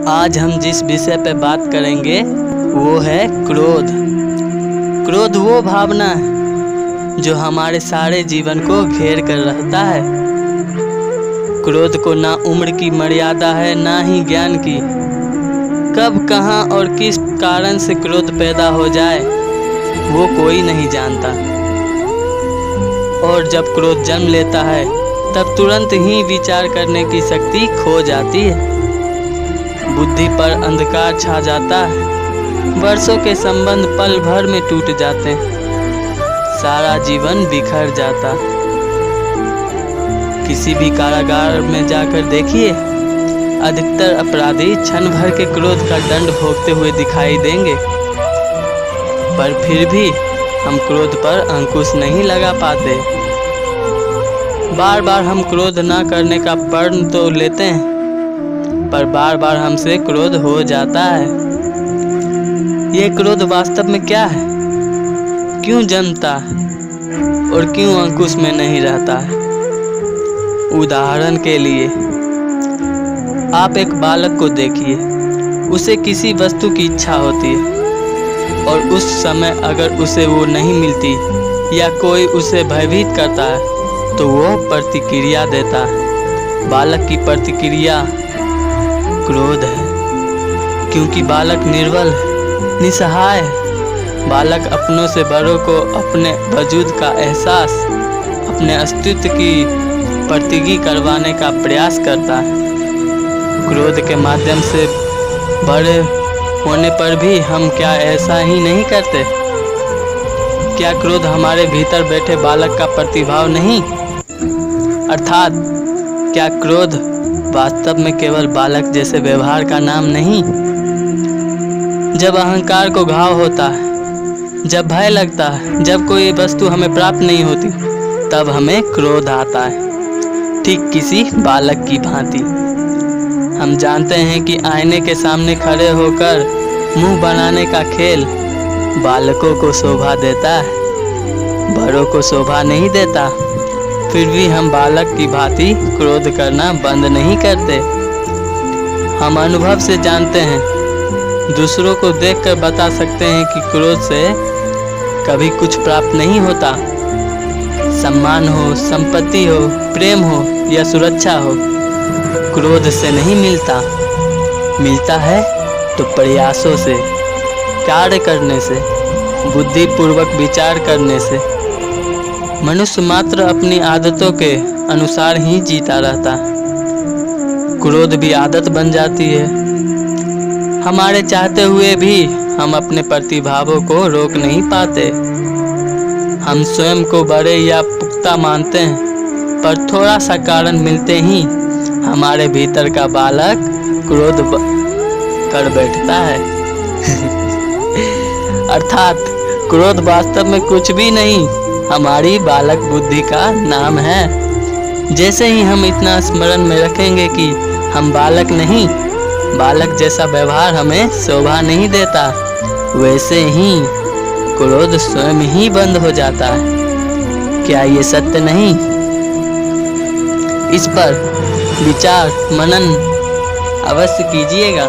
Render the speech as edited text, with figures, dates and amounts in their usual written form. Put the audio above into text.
आज हम जिस विषय पे बात करेंगे वो है क्रोध। क्रोध वो भावना है जो हमारे सारे जीवन को घेर कर रहता है। क्रोध को ना उम्र की मर्यादा है ना ही ज्ञान की। कब कहाँ और किस कारण से क्रोध पैदा हो जाए वो कोई नहीं जानता। और जब क्रोध जन्म लेता है तब तुरंत ही विचार करने की शक्ति खो जाती है। बुद्धि पर अंधकार छा जाता है। वर्षों के संबंध पल भर में टूट जाते हैं। सारा जीवन बिखर जाता। किसी भी कारागार में जाकर देखिए, अधिकतर अपराधी क्षण भर के क्रोध का दंड भोगते हुए दिखाई देंगे, पर फिर भी हम क्रोध पर अंकुश नहीं लगा पाते। बार बार हम क्रोध ना करने का प्रण तो लेते हैं, पर बार बार हमसे क्रोध हो जाता है। ये क्रोध वास्तव में क्या है, क्यों जन्मता है और क्यों अंकुश में नहीं रहता है? उदाहरण के लिए आप एक बालक को देखिए, उसे किसी वस्तु की इच्छा होती है और उस समय अगर उसे वो नहीं मिलती या कोई उसे भयभीत करता है तो वो प्रतिक्रिया देता है। बालक की प्रतिक्रिया क्रोध है, क्योंकि बालक निर्बल है, निसहाय है। बालक अपनों से बड़ों को अपने वजूद का एहसास, अपने अस्तित्व की प्रतिज्ञा करवाने का प्रयास करता है। क्रोध के माध्यम से बड़े होने पर भी हम क्या ऐसा ही नहीं करते? क्या क्रोध हमारे भीतर बैठे बालक का प्रतिभाव नहीं? अर्थात क्या क्रोध वास्तव में केवल बालक जैसे व्यवहार का नाम नहीं? जब अहंकार को घाव होता है, जब भय लगता है, जब कोई वस्तु हमें प्राप्त नहीं होती, तब हमें क्रोध आता है, ठीक किसी बालक की भांति। हम जानते हैं कि आईने के सामने खड़े होकर मुंह बनाने का खेल बालकों को शोभा देता है, बड़ों को शोभा नहीं देता। फिर भी हम बालक की भांति क्रोध करना बंद नहीं करते। हम अनुभव से जानते हैं, दूसरों को देखकर बता सकते हैं कि क्रोध से कभी कुछ प्राप्त नहीं होता। सम्मान हो, संपत्ति हो, प्रेम हो या सुरक्षा हो, क्रोध से नहीं मिलता। मिलता है तो प्रयासों से, कार्य करने से, बुद्धिपूर्वक विचार करने से। मनुष्य मात्र अपनी आदतों के अनुसार ही जीता रहता है। क्रोध भी आदत बन जाती है। हमारे चाहते हुए भी हम अपने प्रतिभावों को रोक नहीं पाते। हम स्वयं को बड़े या पुख्ता मानते हैं, पर थोड़ा सा कारण मिलते ही हमारे भीतर का बालक क्रोध कर बैठता है। अर्थात क्रोध वास्तव में कुछ भी नहीं, हमारी बालक बुद्धि का नाम है। जैसे ही हम इतना स्मरण में रखेंगे कि हम बालक नहीं, बालक जैसा व्यवहार हमें शोभा नहीं देता, वैसे ही क्रोध स्वयं ही बंद हो जाता है। क्या ये सत्य नहीं? इस पर विचार मनन अवश्य कीजिएगा।